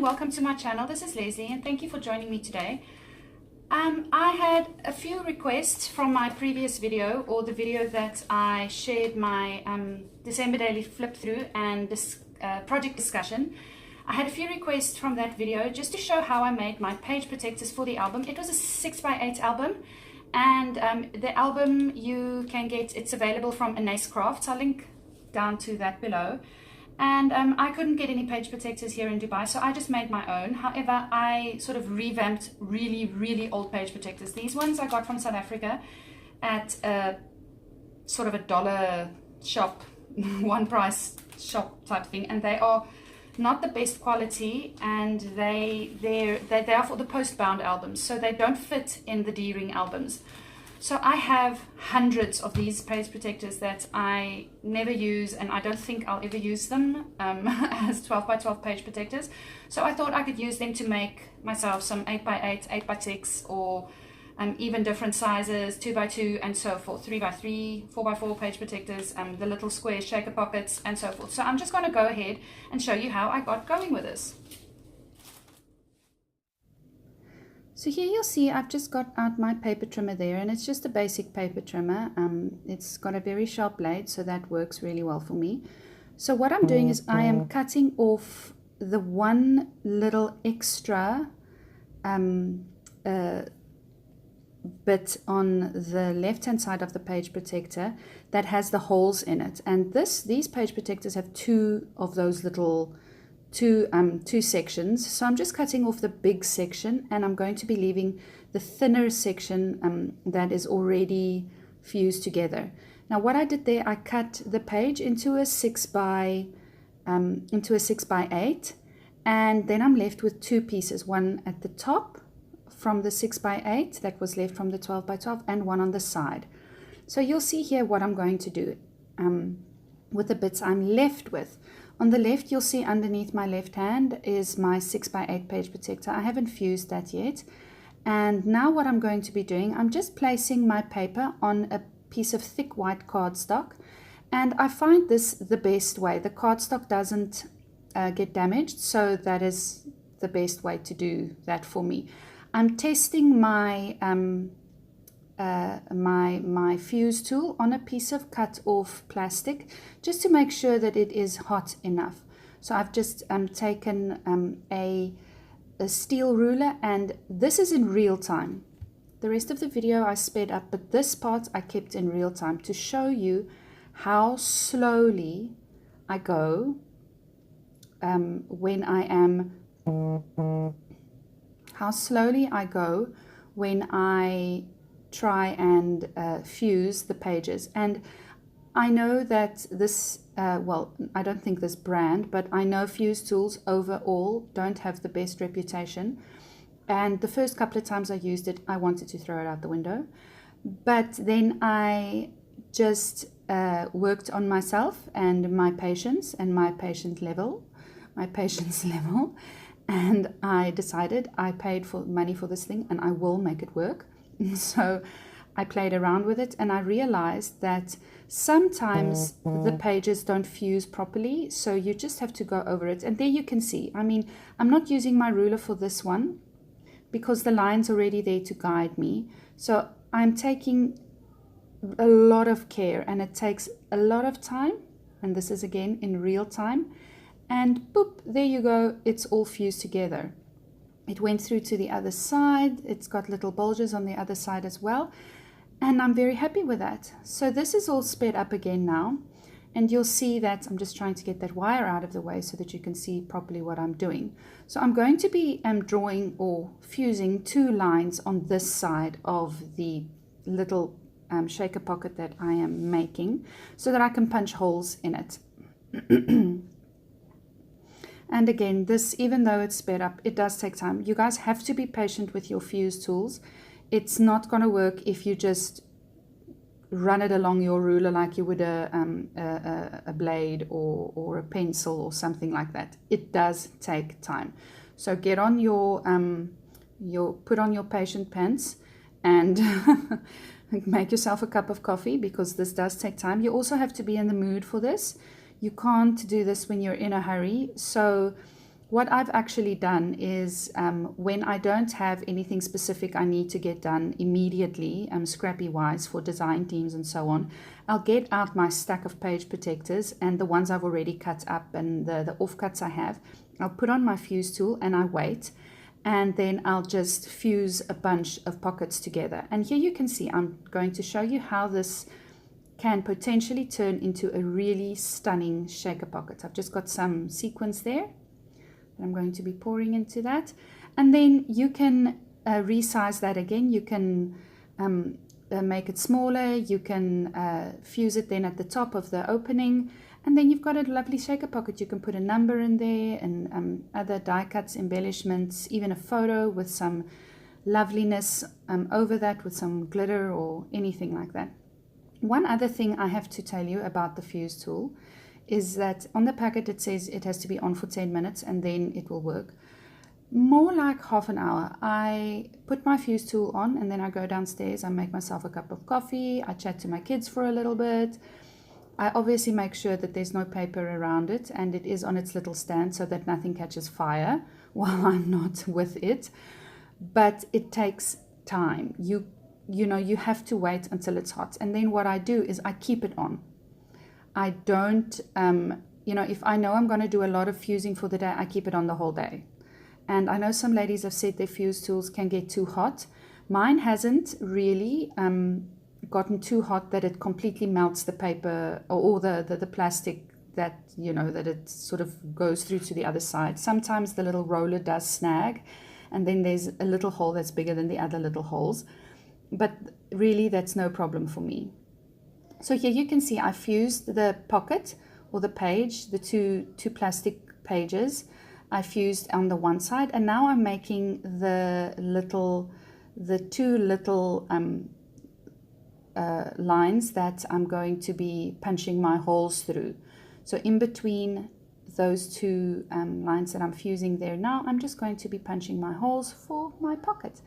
welcome to my channel. This is Leslie and thank you for joining me today. I had a few requests from my previous video, or the video that I shared my December daily flip through and this project discussion. I had a few requests from that video just to show how I made my page protectors for the album. It was a 6x8 album, and the album you can get, it's available from Anace Crafts. I'll link down to that below. And I couldn't get any page protectors here in Dubai, so I just made my own. However, I sort of revamped really old page protectors. These ones I got from South Africa at a sort of a dollar shop, one price shop type thing, and they are not the best quality, and they are for the post-bound albums, so they don't fit in the D-ring albums. So I have hundreds of these page protectors that I never use, and I don't think I'll ever use them as 12x12 page protectors. So I thought I could use them to make myself some 8x8, 8x6, or even different sizes, 2x2 and so forth, 3x3, 4x4 page protectors, the little square shaker pockets and so forth. So I'm just going to go ahead and show you how I got going with this. So here you'll see I've just got out my paper trimmer there, and it's just a basic paper trimmer. It's got a very sharp blade, so that works really well for me. So what I'm doing is I am cutting off the one little extra bit on the left hand side of the page protector that has the holes in it, and these page protectors have two of those little two sections. So I'm just cutting off the big section, and I'm going to be leaving the thinner section that is already fused together. Now what I did there, I cut the page into a 6x8, and then I'm left with two pieces, one at the top from the 6x8 that was left from the 12x12, and one on the side. So you'll see here what I'm going to do with the bits I'm left with. On the left, you'll see underneath my left hand is my 6x8 page protector. I haven't fused that yet. And now what I'm going to be doing, I'm just placing my paper on a piece of thick white cardstock. And I find this the best way. The cardstock doesn't get damaged, so that is the best way to do that for me. I'm testing my my fuse tool on a piece of cut off plastic just to make sure that it is hot enough. So I've just taken a steel ruler, and this is in real time. The rest of the video I sped up, but this part I kept in real time to show you how slowly I go when I try and fuse the pages. And I know that this, well, I don't think this brand, but I know fuse tools overall don't have the best reputation. And the first couple of times I used it, I wanted to throw it out the window. But then I just worked on myself and my patience and my patience level, and I decided I paid for money for this thing and I will make it work. So I played around with it, and I realized that sometimes the pages don't fuse properly, so you just have to go over it. And there you can see, I mean, I'm not using my ruler for this one because the line's already there to guide me. So I'm taking a lot of care, and it takes a lot of time, and this is again in real time, and boop, there you go, it's all fused together. It went through to the other side. It's got little bulges on the other side as well. And I'm very happy with that. So this is all sped up again now. And you'll see that I'm just trying to get that wire out of the way so that you can see properly what I'm doing. So I'm going to be drawing or fusing two lines on this side of the little shaker pocket that I am making so that I can punch holes in it. And again, this, even though it's sped up, it does take time. You guys have to be patient with your fuse tools. It's not going to work if you just run it along your ruler like you would a blade or a pencil or something like that. It does take time. So get on put on your patient pants and make yourself a cup of coffee, because this does take time. You also have to be in the mood for this. You can't do this when you're in a hurry. So what I've actually done is when I don't have anything specific I need to get done immediately, scrappy wise for design teams and so on, I'll get out my stack of page protectors and the ones I've already cut up and the offcuts I have. I'll put on my fuse tool and I wait, and then I'll just fuse a bunch of pockets together. And here you can see I'm going to show you how this can potentially turn into a really stunning shaker pocket. I've just got some sequins there. I'm going to be pouring into that, and then you can resize that again. You can make it smaller, you can fuse it then at the top of the opening, and then you've got a lovely shaker pocket. You can put a number in there and other die cuts, embellishments, even a photo with some loveliness over that with some glitter or anything like that. One other thing I have to tell you about the fuse tool is that on the packet it says it has to be on for 10 minutes and then it will work. More like half an hour. I put my fuse tool on and then I go downstairs, I make myself a cup of coffee, I chat to my kids for a little bit. I obviously make sure that there's no paper around it and it is on its little stand so that nothing catches fire while I'm not with it. But it takes time. You know, you have to wait until it's hot. And then what I do is I keep it on. I don't, you know, if I know I'm going to do a lot of fusing for the day, I keep it on the whole day. And I know some ladies have said their fuse tools can get too hot. Mine hasn't really gotten too hot that it completely melts the paper or the plastic that, you know, that it sort of goes through to the other side. Sometimes the little roller does snag, and then there's a little hole that's bigger than the other little holes. But really, that's no problem for me. So here you can see I fused the pocket or the page, the two plastic pages. I fused on the one side, and now I'm making the two little lines that I'm going to be punching my holes through. So in between those two lines that I'm fusing there now, I'm just going to be punching my holes for my pocket.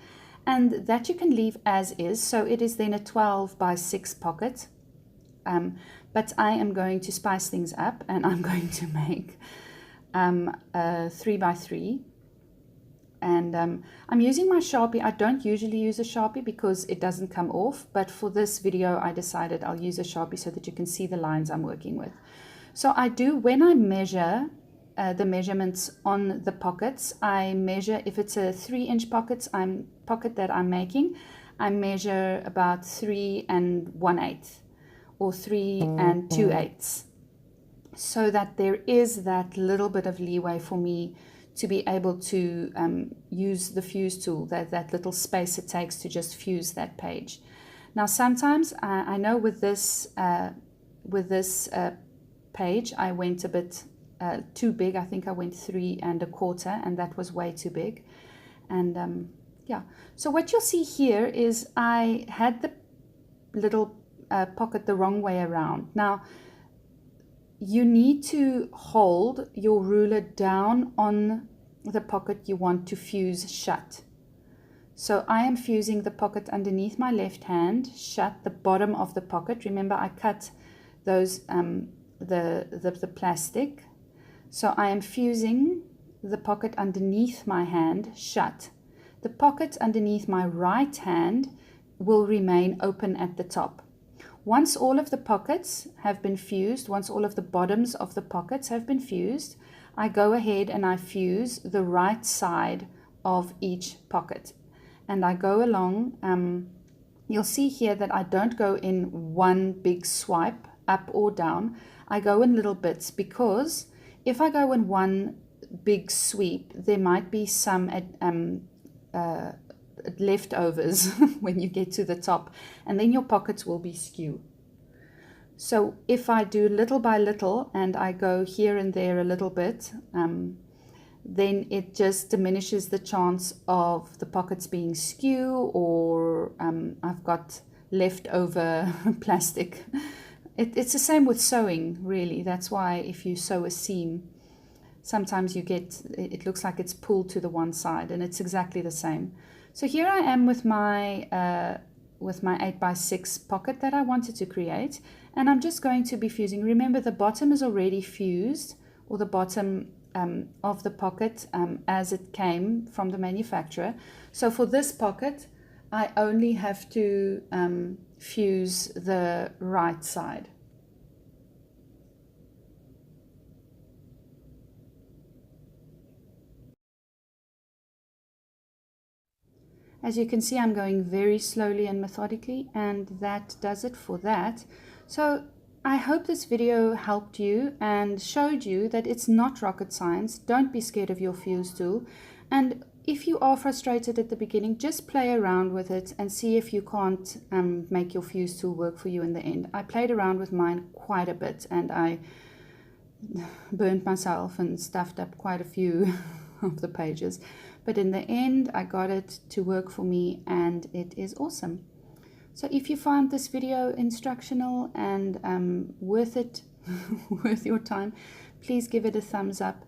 And that you can leave as is, so it is then a 12 by 6 pocket. But I am going to spice things up, and I'm going to make a 3 by 3. And I'm using my Sharpie. I don't usually use a Sharpie because it doesn't come off, but for this video I decided I'll use a Sharpie so that you can see the lines I'm working with. So I do, when I measure the measurements on the pockets, I measure, if it's a 3-inch pocket that I'm making, I measure about 3 1/8 or 3 2/8, so that there is that little bit of leeway for me to be able to use the fuse tool, that little space it takes to just fuse that page. Now sometimes I know with this page I went a bit too big. I think I went 3 1/4, and that was way too big. And yeah, so what you'll see here is I had the little pocket the wrong way around. Now you need to hold your ruler down on the pocket you want to fuse shut. So I am fusing the pocket underneath my left hand shut, the bottom of the pocket. Remember I cut those the plastic. So I am fusing the pocket underneath my hand shut. The pocket underneath my right hand will remain open at the top. Once all of the pockets have been fused, once all of the bottoms of the pockets have been fused, I go ahead and I fuse the right side of each pocket. And I go along, you'll see here that I don't go in one big swipe up or down. I go in little bits, because if I go in one big sweep, there might be some leftovers when you get to the top, and then your pockets will be skew. So if I do little by little and I go here and there a little bit, then it just diminishes the chance of the pockets being skew, or I've got leftover plastic. It's the same with sewing, really. That's why if you sew a seam, sometimes you get, it looks like it's pulled to the one side, and it's exactly the same. So here I am with my 8 by 6 pocket that I wanted to create, and I'm just going to be fusing. Remember, the bottom is already fused, or the bottom of the pocket as it came from the manufacturer. So for this pocket, I only have to fuse the right side. As you can see, I'm going very slowly and methodically, and that does it for that. So I hope this video helped you and showed you that it's not rocket science. Don't be scared of your fuse tool. And if you are frustrated at the beginning, just play around with it and see if you can't make your fuse tool work for you in the end. I played around with mine quite a bit, and I burnt myself and stuffed up quite a few of the pages. But in the end, I got it to work for me, and it is awesome. So if you found this video instructional and worth it, worth your time, please give it a thumbs up,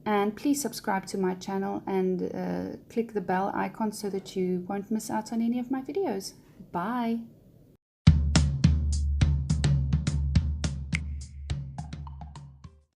and please subscribe to my channel and click the bell icon so that you won't miss out on any of my videos. Bye.